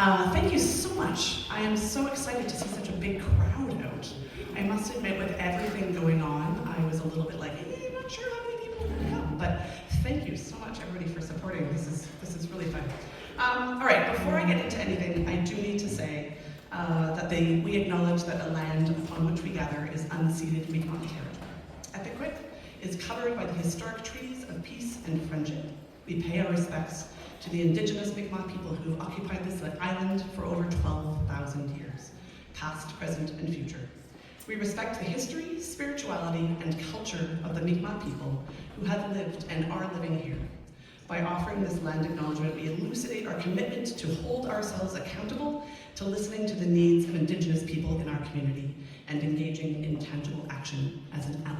Thank you so much. I am so excited to see such a big crowd out. I must admit, with everything going on, I was a little bit like, not sure how many people are going to come, but thank you so much, everybody, for supporting. This is really fun. All right, before I get into anything, I do need to say that we acknowledge that the land upon which we gather is unceded Mi'kmaq territory. Epiquet is covered by the historic treaties of peace and friendship. We pay our respects to the indigenous Mi'kmaq people who have occupied this island for over 12,000 years, past, present, and future. We respect the history, spirituality, and culture of the Mi'kmaq people who have lived and are living here. By offering this land acknowledgement, we elucidate our commitment to hold ourselves accountable to listening to the needs of indigenous people in our community and engaging in tangible action as an ally.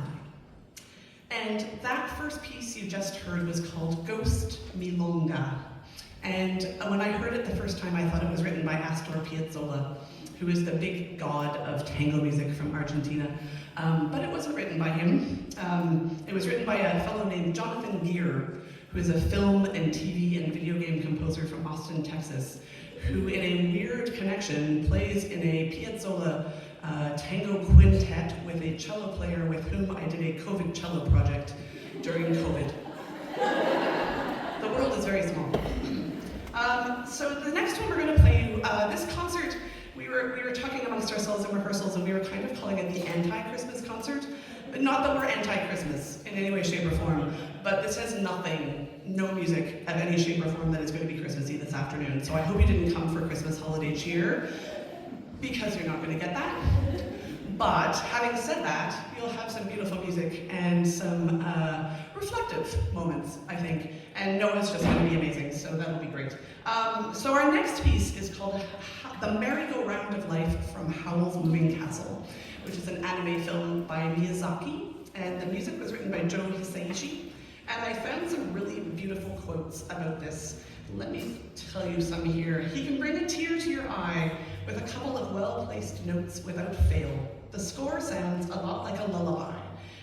And that first piece you just heard was called Ghost Milonga. And when I heard it the first time, I thought it was written by Astor Piazzolla, who is the big god of tango music from Argentina. But it wasn't written by him. It was written by a fellow named Jonathan Geer, who is a film and TV and video game composer from Austin, Texas, who in a weird connection plays in a Piazzolla tango quintet with a cello player with whom I did a COVID cello project during COVID. The world is very small. So the next one we're going to play you, this concert, we were talking amongst ourselves in rehearsals, and we were kind of calling it the anti-Christmas concert. Not that we're anti-Christmas in any way, shape, or form, but this has no music of any shape or form that is going to be Christmassy this afternoon. So I hope you didn't come for Christmas holiday cheer, because you're not going to get that. But having said that, you'll have some beautiful music and some reflective moments, I think. And Noah's just going to be amazing, so that'll be great. So our next piece is called The Merry-Go-Round of Life from Howl's Moving Castle, which is an anime film by Miyazaki, and the music was written by Joe Hisaishi. And I found some really beautiful quotes about this. Let me tell you some here. He can bring a tear to your eye with a couple of well-placed notes without fail. The score sounds a lot like a lullaby,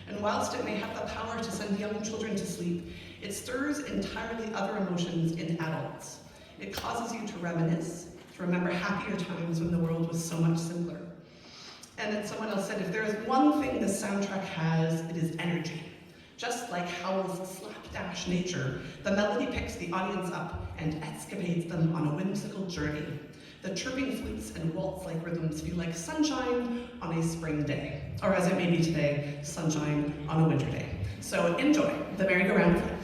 and whilst it may have the power to send young children to sleep, it stirs entirely other emotions in adults. It causes you to reminisce, to remember happier times when the world was so much simpler. And then someone else said, if there is one thing this soundtrack has, it is energy. Just like Howl's slapdash nature, the melody picks the audience up and escapades them on a whimsical journey. The chirping flutes and waltz-like rhythms feel like sunshine on a spring day, or as it may be today, sunshine on a winter day. So enjoy The Merry-Go-Round of Life.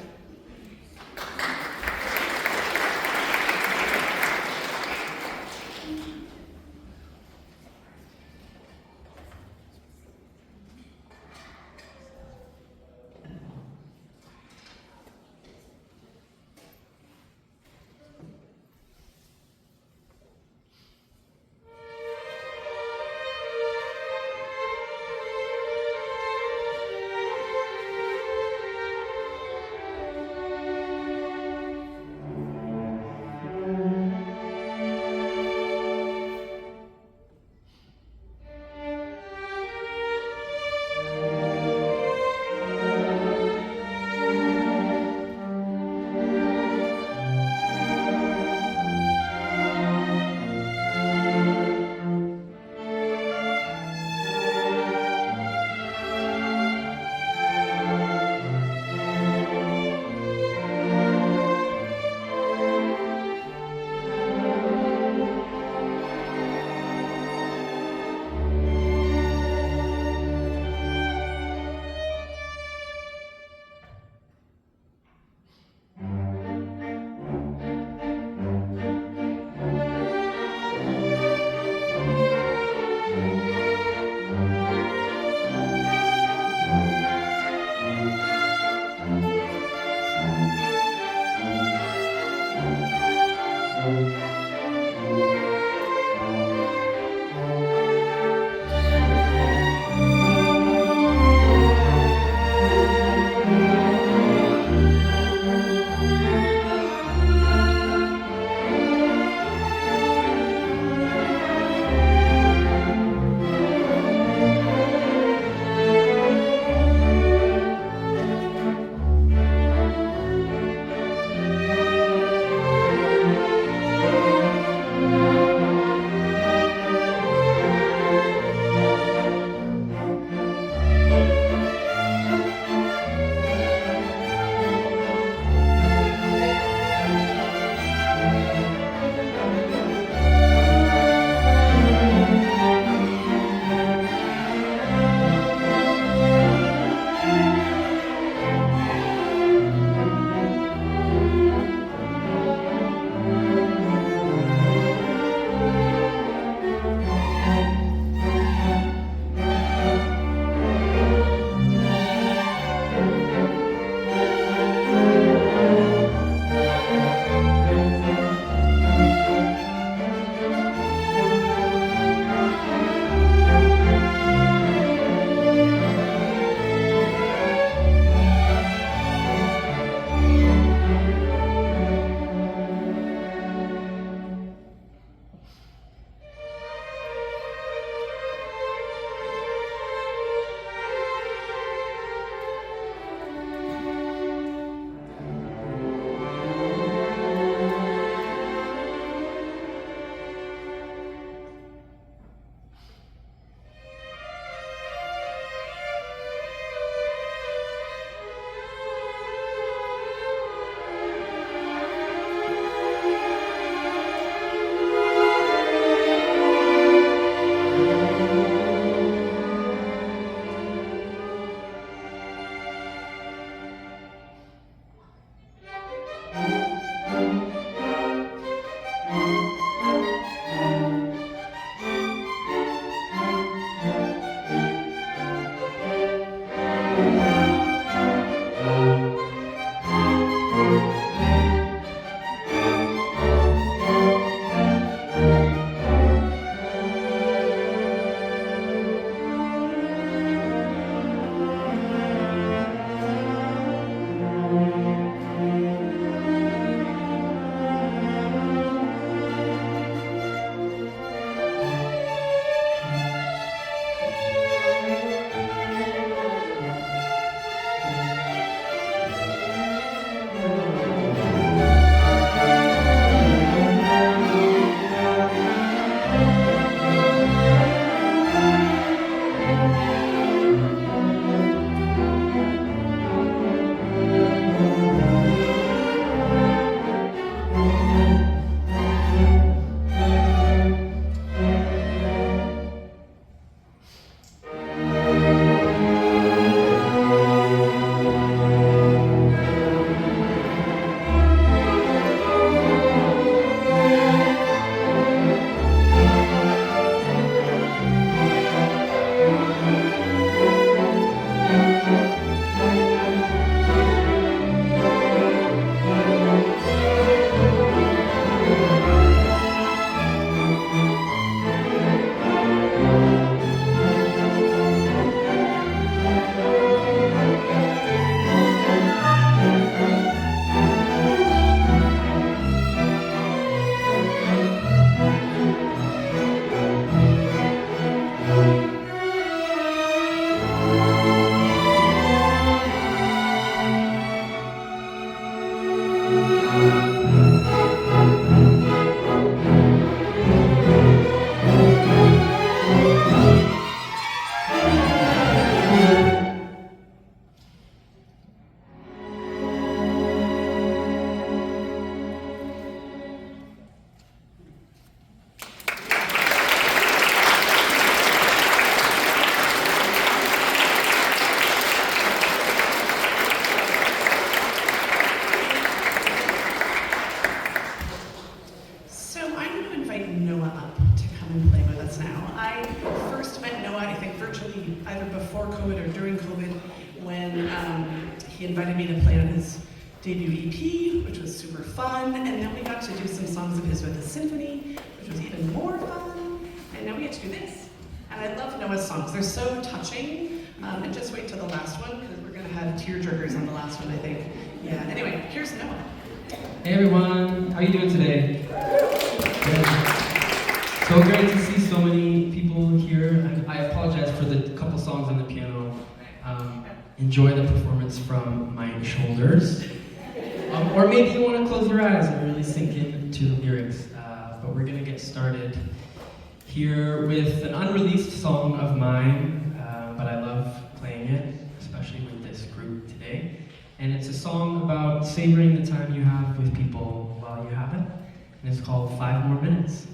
He invited me to play on his debut EP, which was super fun, and then we got to do some songs of his with the symphony, which was even more fun, and now we get to do this. And I love Noah's songs. They're so touching, and just wait till the last one, because we're going to have tearjerkers on the last one, I think. Yeah, anyway, here's Noah. Hey everyone, how are you doing today? Good. So great to see so many people here. I apologize for the couple songs on the piano. Enjoy the performance from my shoulders. Or maybe you want to close your eyes and really sink into the lyrics. But we're going to get started here with an unreleased song of mine, but I love playing it, especially with this group today. And it's a song about savoring the time you have with people while you have it. And it's called 5 More Minutes.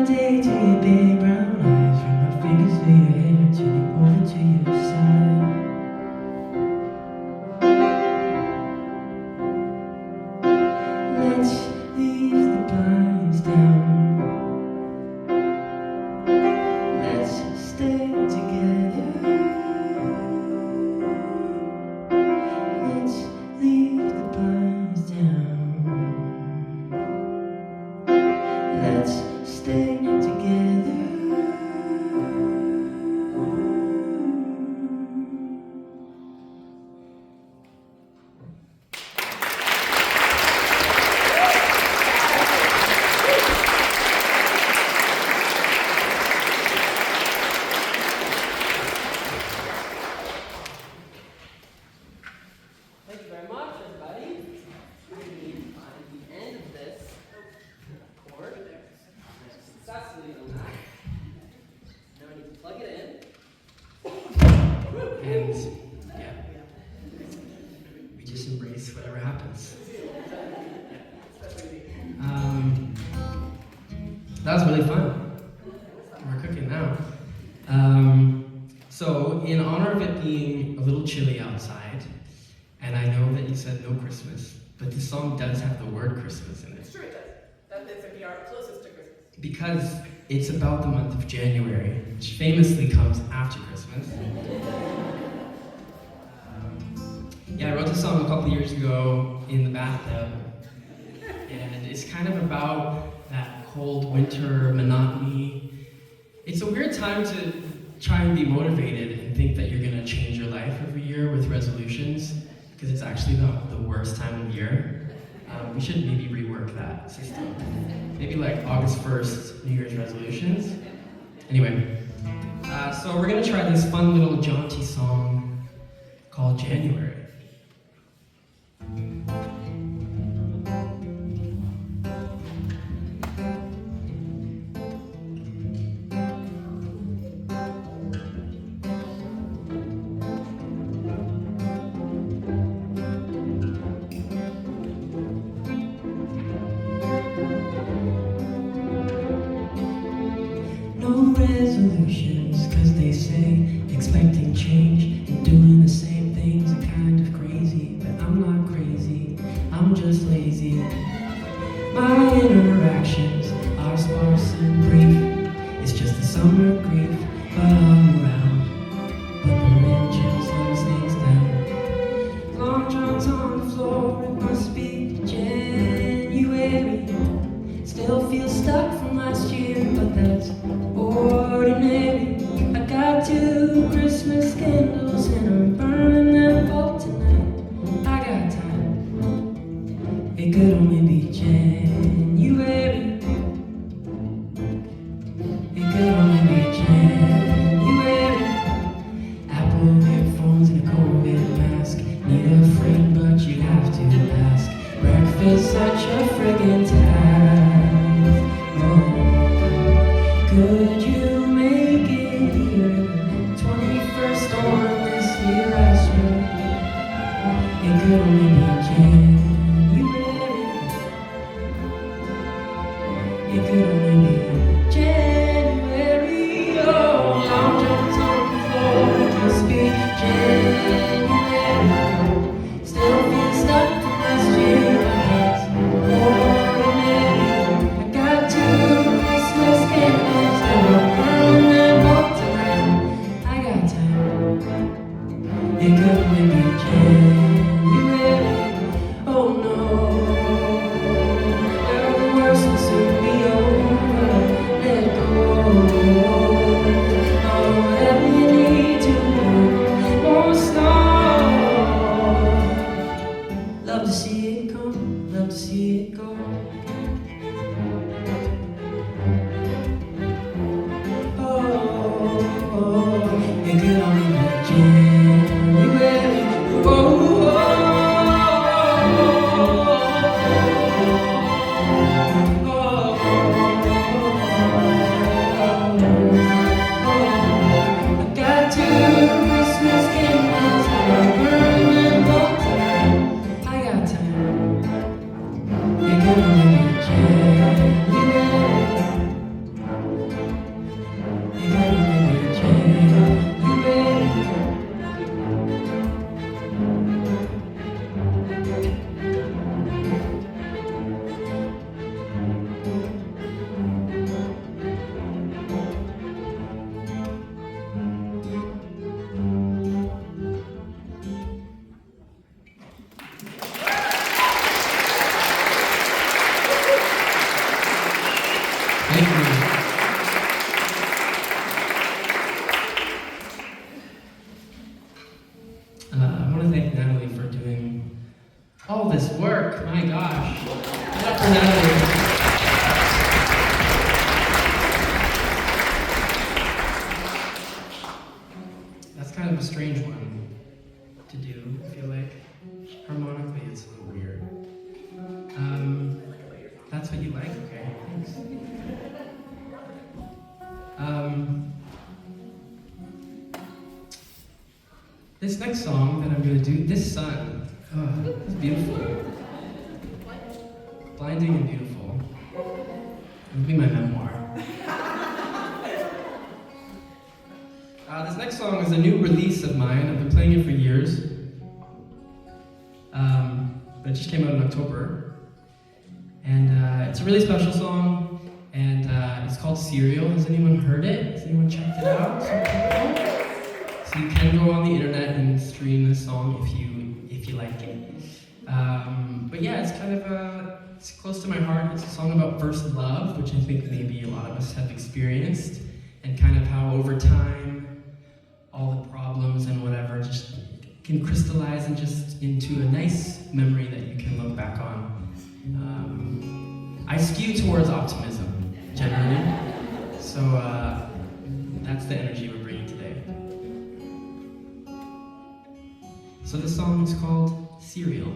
day to your big brown eyes, from my fingers to your hair, turning over to your side. Let's leave the blinds down. Let's stay together. Let's leave the blinds down. Let's stay together. Thank you very much, everybody. We're going to be on the end of this chord. Successfully done that. Now I need to plug it in. And yeah, we just embrace whatever happens. That was really fun. We're cooking now. So in honor of it being a little chilly outside, and I know that you said no Christmas, but this song does have the word Christmas in it. It's true, it does. That is like our closest to Christmas. Because it's about the month of January, which famously comes after Christmas. Yeah, I wrote this song a couple years ago in the bathtub, and it's kind of about that cold winter monotony. It's a weird time to try and be motivated and think that you're gonna change your life every year with resolutions, because it's actually the worst time of year. We should maybe rework that system. Maybe like August 1st, New Year's resolutions. Anyway, so we're gonna try this fun little jaunty song called January. No resolutions, cause they say expecting change and doing the same things are kind of crazy. But I'm not crazy, I'm just lazy. My interactions are sparse and brief. It's just a summer grief, but I'm around. But the wind just slows things down. Long drums on the floor, it must be January. Still feel stuck from last year, but that's ordinary. I got 2 Christmas candles and I'm burning them all tonight. I got time. It could only be January. It could only be January. Apple earphones and a COVID mask. Need a friend, but you have to ask. Breakfast such a friggin' task. Oh, could you make it here? 21st on this year, I swear. It could only be January. It could only be January. Oh, long drums on the floor, it must be January. Still feel stuck from last year, but it's ordinary. I got 2 Christmas candles and I'm burning them all tonight. I got time. It could only be January. Oh no, well, the worst will soon be over. Thank you. I want to thank Natalie for doing all this work. My gosh. Give it up for Natalie. That's kind of a strange one to do, I feel like. Harmonically, it's a little weird. That's what you like? Okay, thanks. This next song that I'm going to do, This Sun, it's beautiful. Blinding and beautiful. It'll be my memoir. This next song is a new release of mine. I've been playing it for years. But it just came out in October. And it's a really special song. And it's called Serial. Has anyone heard it? Has anyone checked it out? So you can go on the internet and stream this song if you like it. But yeah, it's kind of it's close to my heart. It's a song about first love, which I think maybe a lot of us have experienced, and kind of how over time all the problems and whatever just can crystallize and just into a nice memory that you can look back on. I skew towards optimism generally, so that's the energy we're bringing today. So the song is called Serial.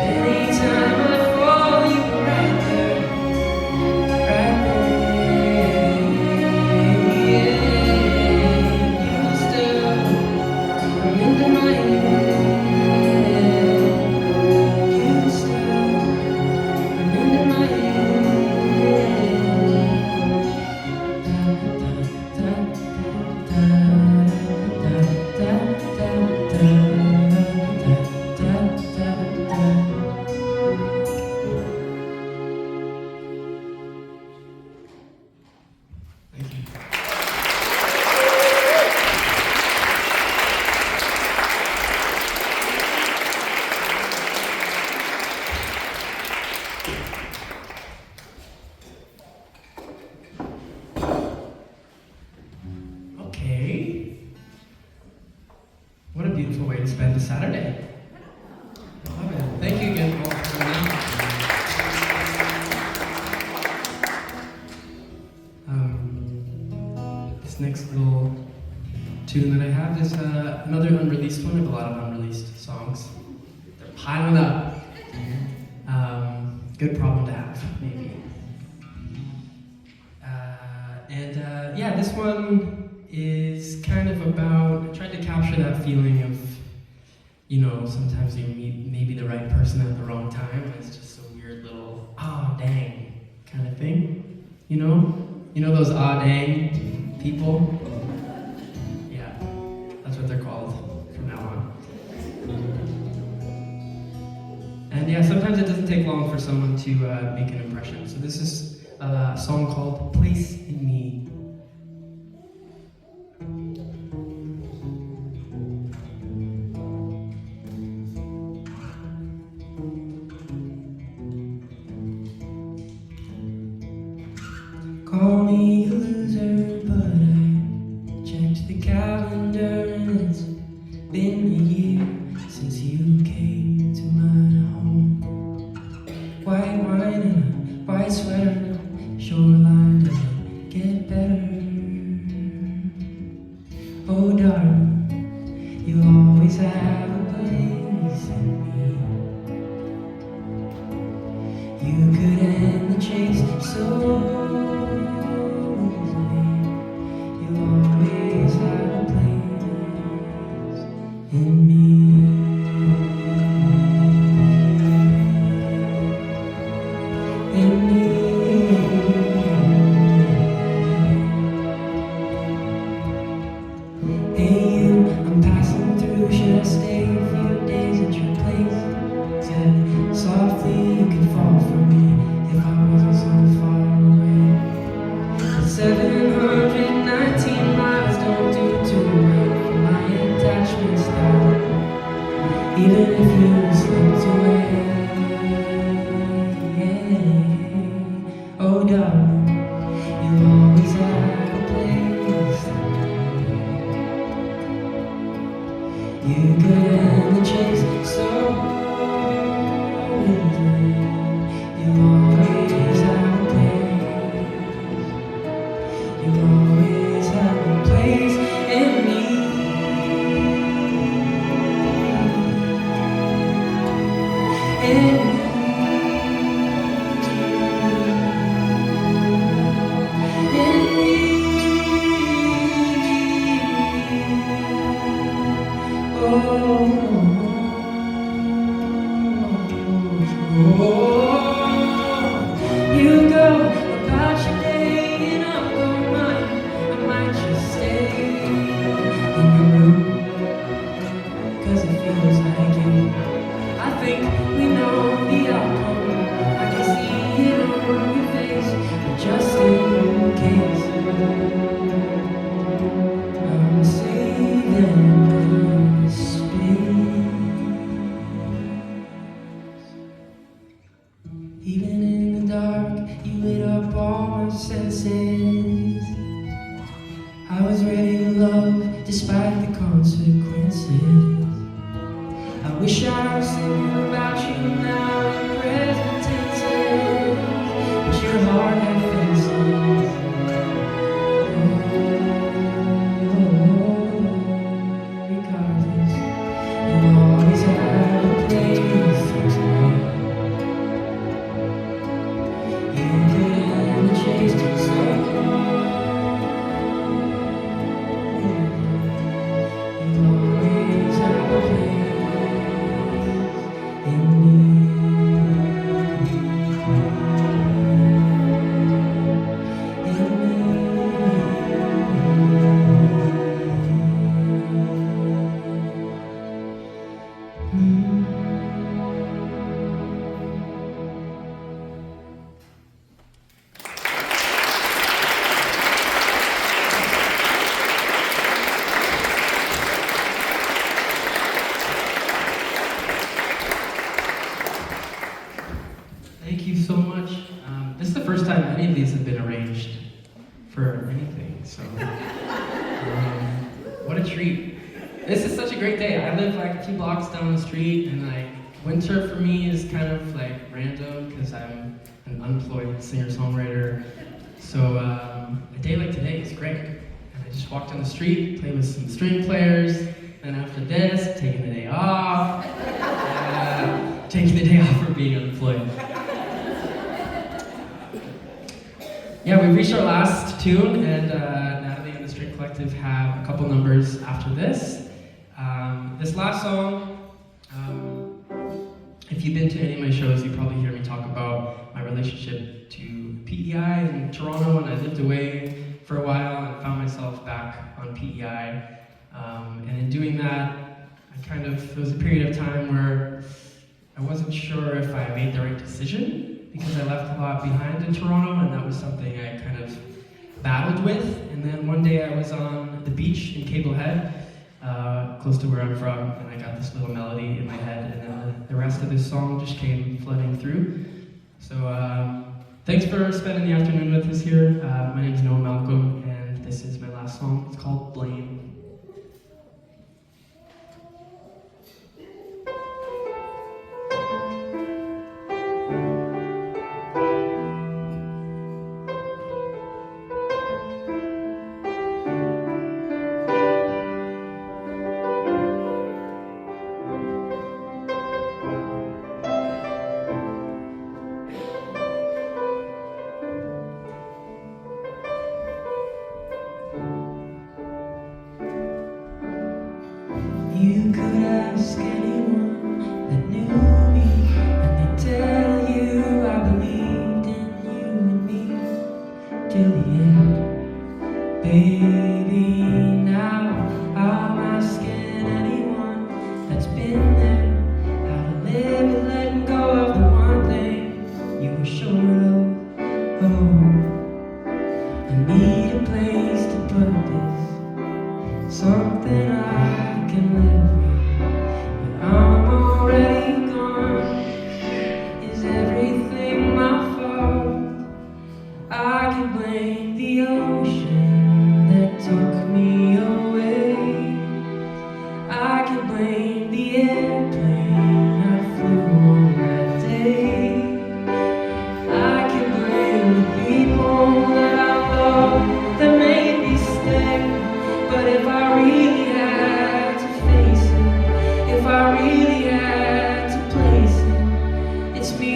Anytime tune that I have is another unreleased one. I have a lot of unreleased songs. They're piling up. Good problem to have, maybe. Yeah, this one is kind of about, I tried to capture that feeling of, you know, sometimes you meet maybe the right person at the wrong time, and it's just a weird little, oh dang, kind of thing, you know? You know those ah dang people? Yeah, that's what they're called from now on. And yeah, sometimes it doesn't take long for someone to make an impression. So this is a song called Place in Me. Call me a loser, but I checked the calendar and it's been a year since you came to my home. White wine and a white sweater, shoreline doesn't get better. Oh darling, you always have a place in me. You could end the chase so always have a place in me. In me. Hey you, I'm passing through, should I stay a few days at your place? Said softly you could fall for me if I wasn't so far away. 719 miles don't do too well for my attachment style, even if you slipped away. Yeah. Oh darling, you always have a place. You could end the chase so easily. You always have a place. You always have a place in me. In me. In me. Oh. You go about your day and I'll go mine. I might just stay in your room, 'cause it feels like you. I think we know the outcome. I can see it on your face, but just in case, I'm saving space. Even in the dark, you lit up all my senses. I was ready to love despite the consequences. I wish I was singing about you now in present tenses, but your heart had fences. Regardless, you always have a place for me. You could end the chase so you always have a place in me. Thank you so much. This is the first time any of these have been arranged for anything, so what a treat. This is such a great day. I live like 2 blocks down the street, and like winter for me is kind of like random because I'm an unemployed singer-songwriter. So a day like today is great, and I just walk down the street, play with some string players, and after this, taking the day off, taking the day off for being unemployed. Yeah, we've reached our last tune, and Natalie and the String Collective have a couple numbers after this. This last song, if you've been to any of my shows, you probably hear me talk about my relationship to PEI in Toronto, and I lived away for a while and found myself back on PEI. And in doing that, it was a period of time where I wasn't sure if I made the right decision, because I left a lot behind in Toronto, and that was something I kind of battled with. And then one day I was on the beach in Cable Head, close to where I'm from, and I got this little melody in my head, and then the rest of this song just came flooding through. So thanks for spending the afternoon with us here. My name is Noah Malcolm, and this is my last song. It's called Blame. You could ask anyone that knew me, and they'd tell you I believed in you and me till the end. Baby, now I'm asking anyone that's been there how to live with letting go of the one thing you were sure of. Oh, I need a place to put this, something I can live with, but I'm already gone. Is everything my fault? I can blame the ocean that took me away. I can blame the airplane I flew on that day. I can blame the people that I love that made me stay. But if I really had to face it, if I really had to place it, it's me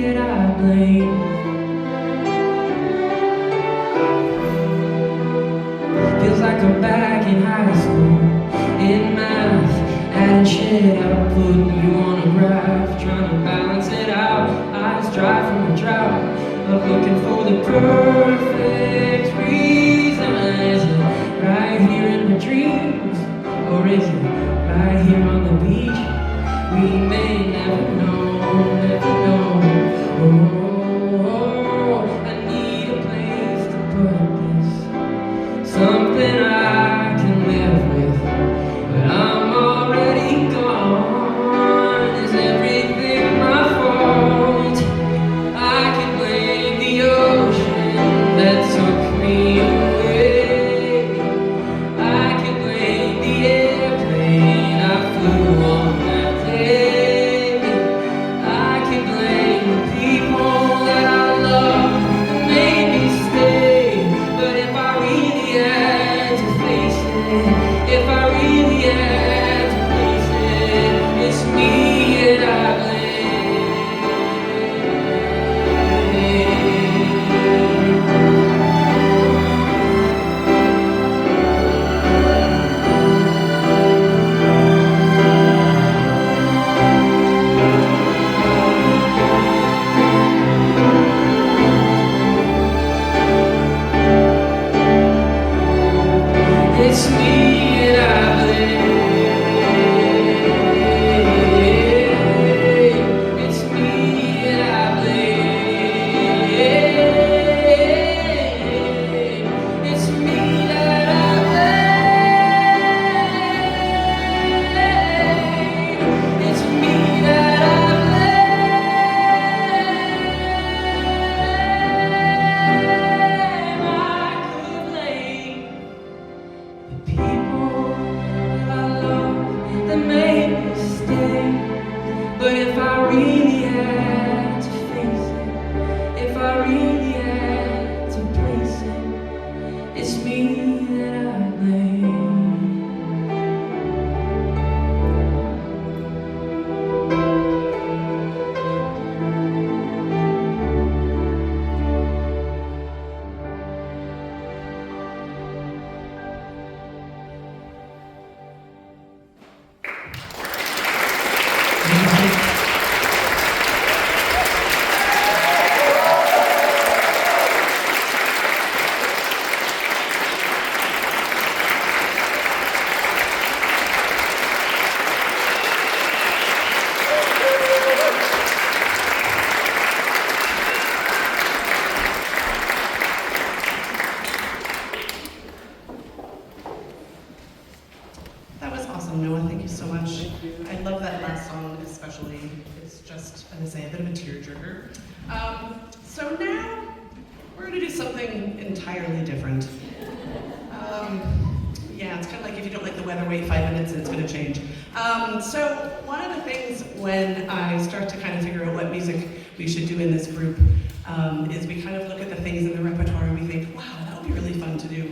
that I blame. Feels like I'm back in high school, in math, adding shit up, putting you on a graph, trying to balance it out, eyes dry from the drought of looking for the perfect reason. Is it right here in my dreams, or is it right here on the beach? We may never know, never know. Oh, I need a place to put this, something I can live with, but I'm already gone. Is everything my fault? I can blame the ocean that took me away. I can blame the airplane I flew on that day. I can blame the people that I love that made me stay. But if I really had to face it, if I really had to place it, it's me that I blame. It's me that I blame. It's me that I blame. It's me that I blame. It's me that I could blame the people that I love that made me stay. But if I really had to face it, if I really had to place it, it's me that I honestly. It's just, as I say, a bit of a tearjerker. So now, we're gonna do something entirely different. Yeah, it's kind of like if you don't like the weather, wait 5 minutes and it's gonna change. So one of the things when I start to kind of figure out what music we should do in this group is we kind of look at the things in the repertoire and we think, wow, that would be really fun to do.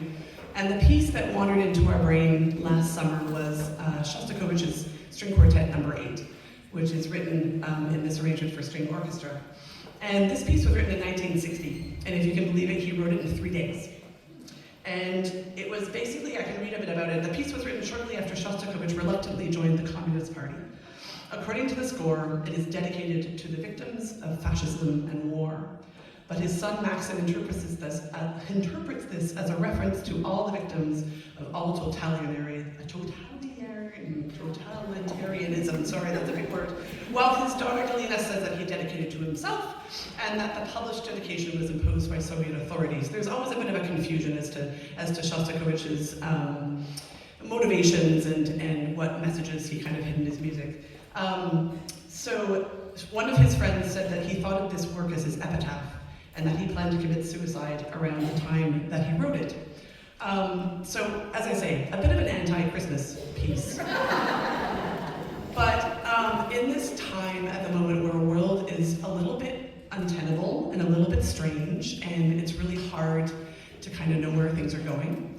And the piece that wandered into our brain last summer was Shostakovich's String Quartet No. 8, which is written in this arrangement for string orchestra. And this piece was written in 1960, and if you can believe it, he wrote it in 3 days. And it was basically, I can read a bit about it. The piece was written shortly after Shostakovich reluctantly joined the Communist Party. According to the score, it is dedicated to the victims of fascism and war. But his son Maxim interprets this as a reference to all the victims of all totalitarianism, sorry, that's a big word, while his daughter Galina says that he dedicated to himself and that the published dedication was imposed by Soviet authorities. There's always a bit of a confusion as to Shostakovich's motivations and what messages he kind of hid in his music. So one of his friends said that he thought of this work as his epitaph and that he planned to commit suicide around the time that he wrote it. So, as I say, a bit of an anti-Christmas piece. But in this time at the moment where our world is a little bit untenable and a little bit strange, and it's really hard to kind of know where things are going,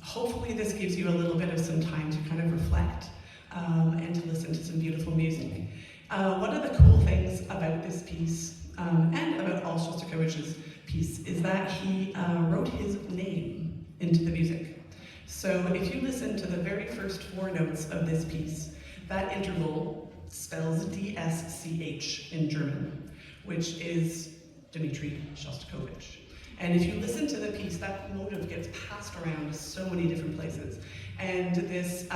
hopefully this gives you a little bit of some time to kind of reflect and to listen to some beautiful music. One of the cool things about this piece, and about all Shostakovich's piece, is that he wrote his name into the music. So if you listen to the very first 4 notes of this piece, that interval spells DSCH in German, which is Dmitri Shostakovich. And if you listen to the piece, that motive gets passed around so many different places. And this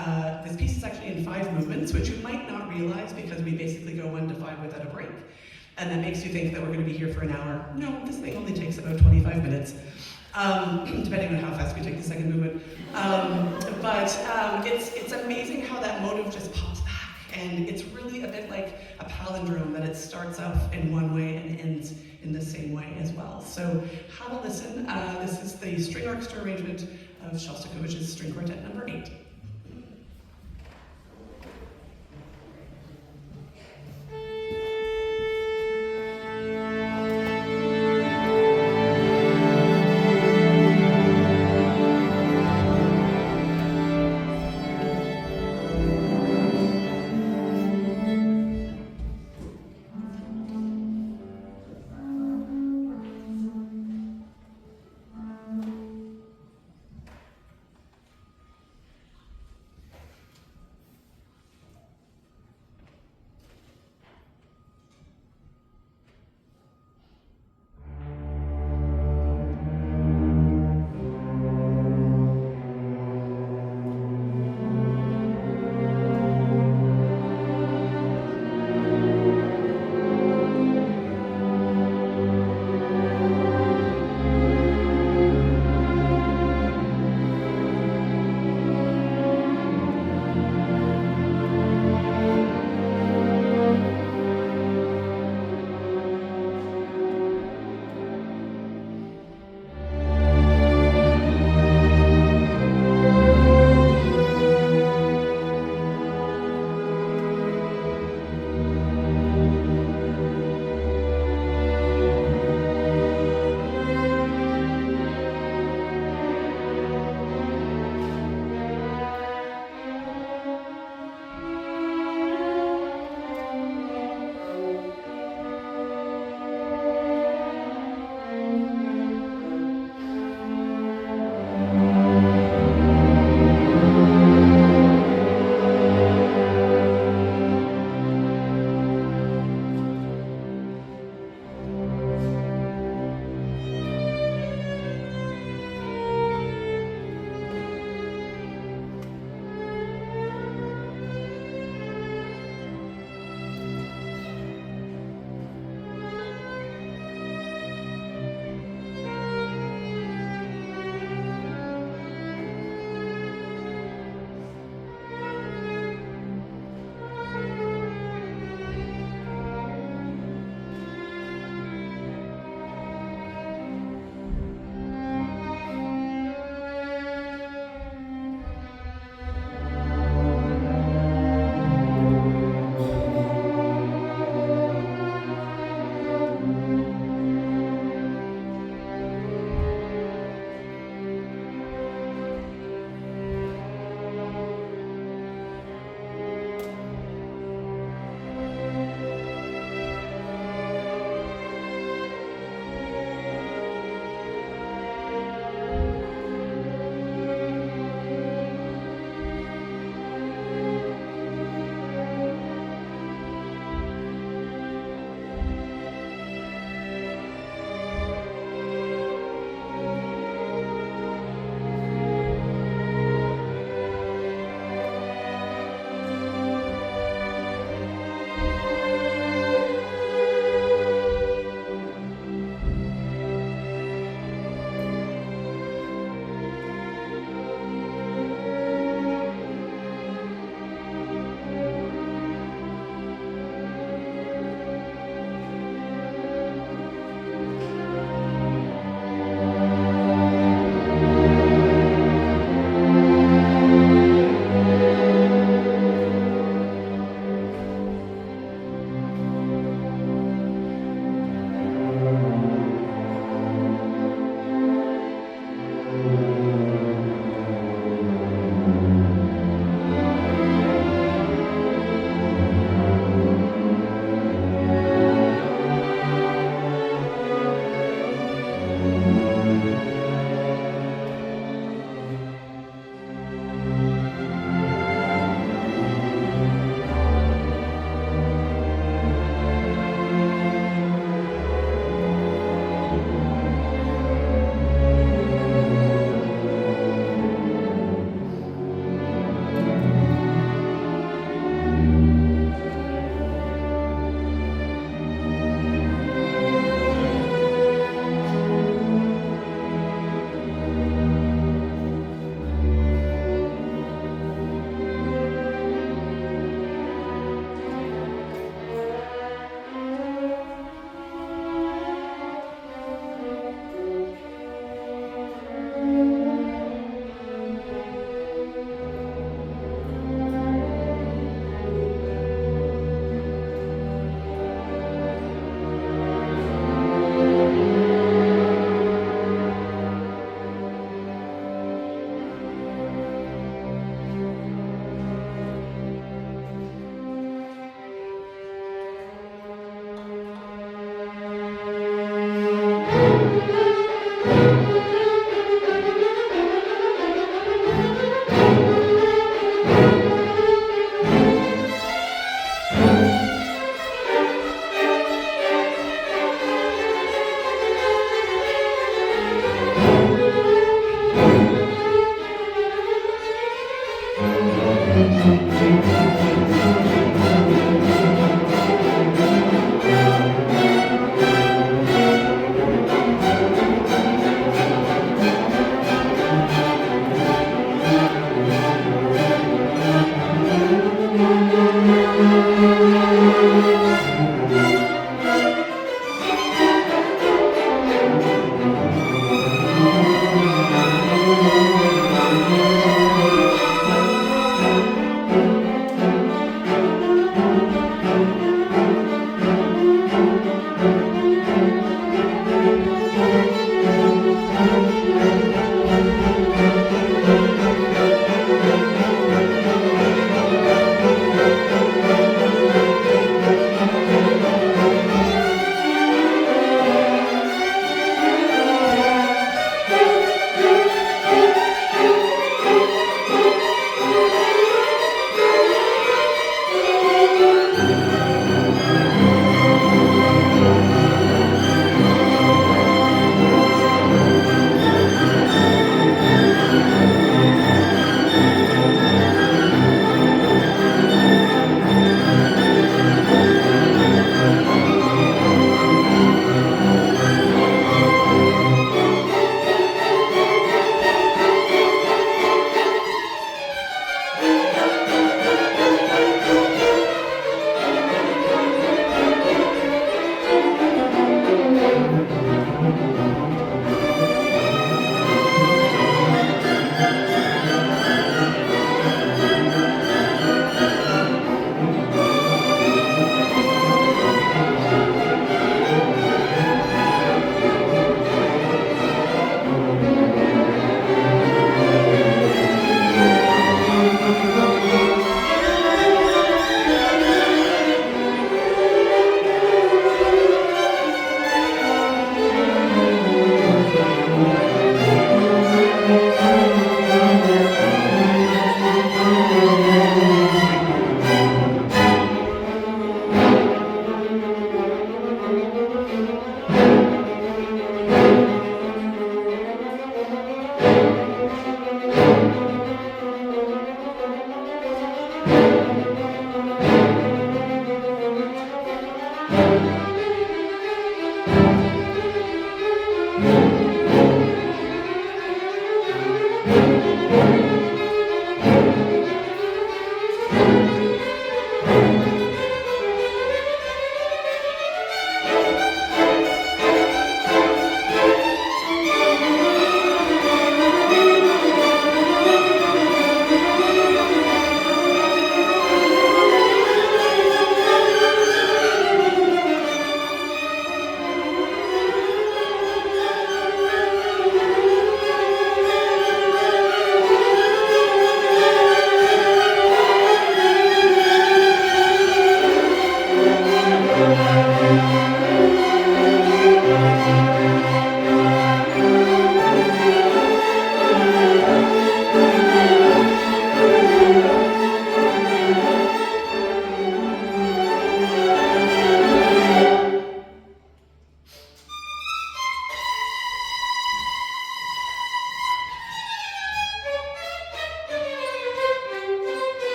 piece is actually in 5 movements, which you might not realize because we basically go 1 to 5 without a break. And that makes you think that we're going to be here for an hour. No, this thing only takes about 25 minutes, depending on how fast we take the second movement. But it's amazing how that motive just pops back. And it's really a bit like a palindrome, that it starts off in one way and ends in the same way as well. So have a listen. This is the string orchestra arrangement of Shostakovich's String Quartet No. 8.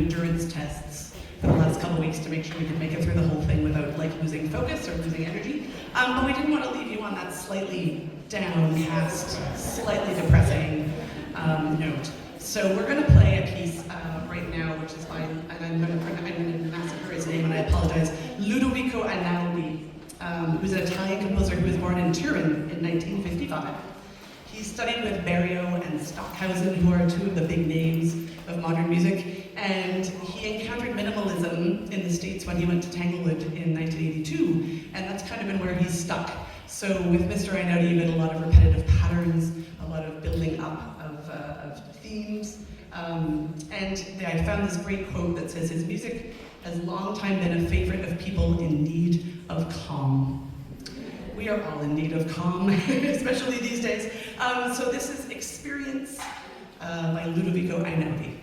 endurance tests for the last couple weeks to make sure we could make it through the whole thing without like losing focus or losing energy. But we didn't want to leave you on that slightly downcast, slightly depressing note. So we're going to play a piece right now, which is by, and I'm going to massacre his name, and I apologize, Ludovico Einaudi, who's an Italian composer who was born in Turin in 1955. He studied with Berio and Stockhausen, who are two of the big names of modern music, and he encountered minimalism in the States when he went to Tanglewood in 1982, and that's kind of been where he's stuck. So with Mr. Einaudi, you get a lot of repetitive patterns, a lot of building up of themes, and I found this great quote that says, his music has long time been a favorite of people in need of calm. We are all in need of calm, especially these days. So this is Experience by Ludovico Einaudi.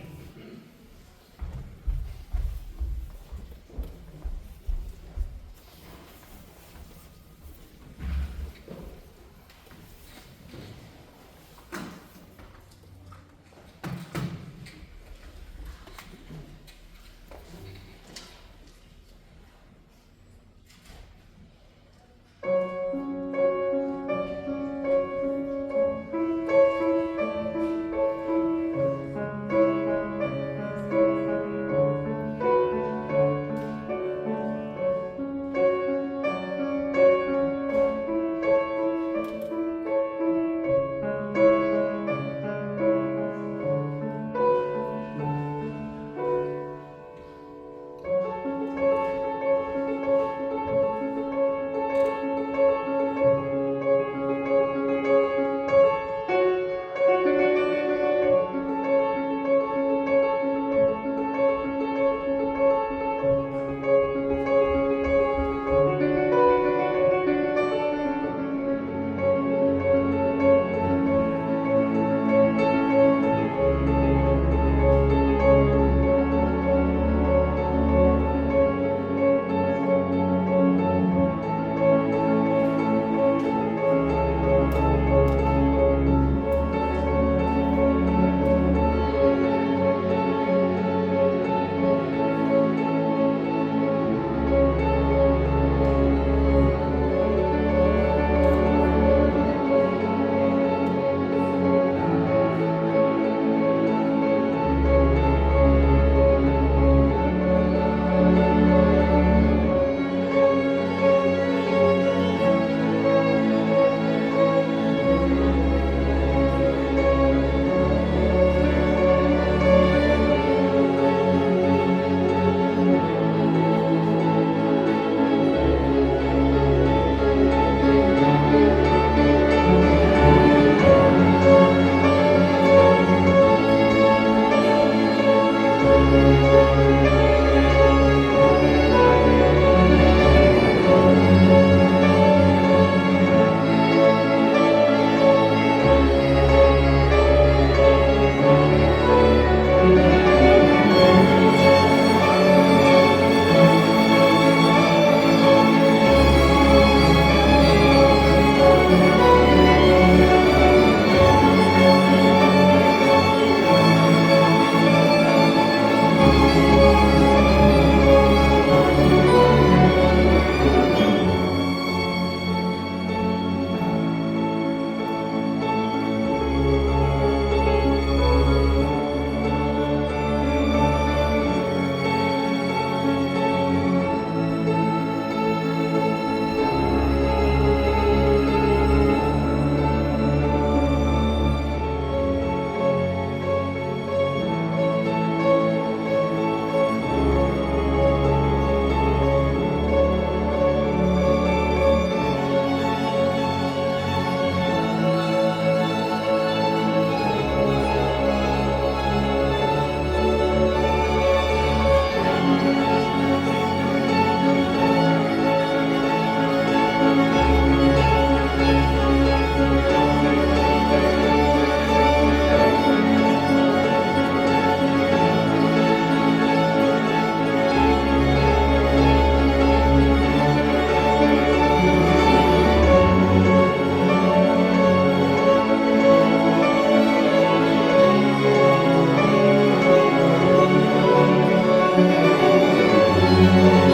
you.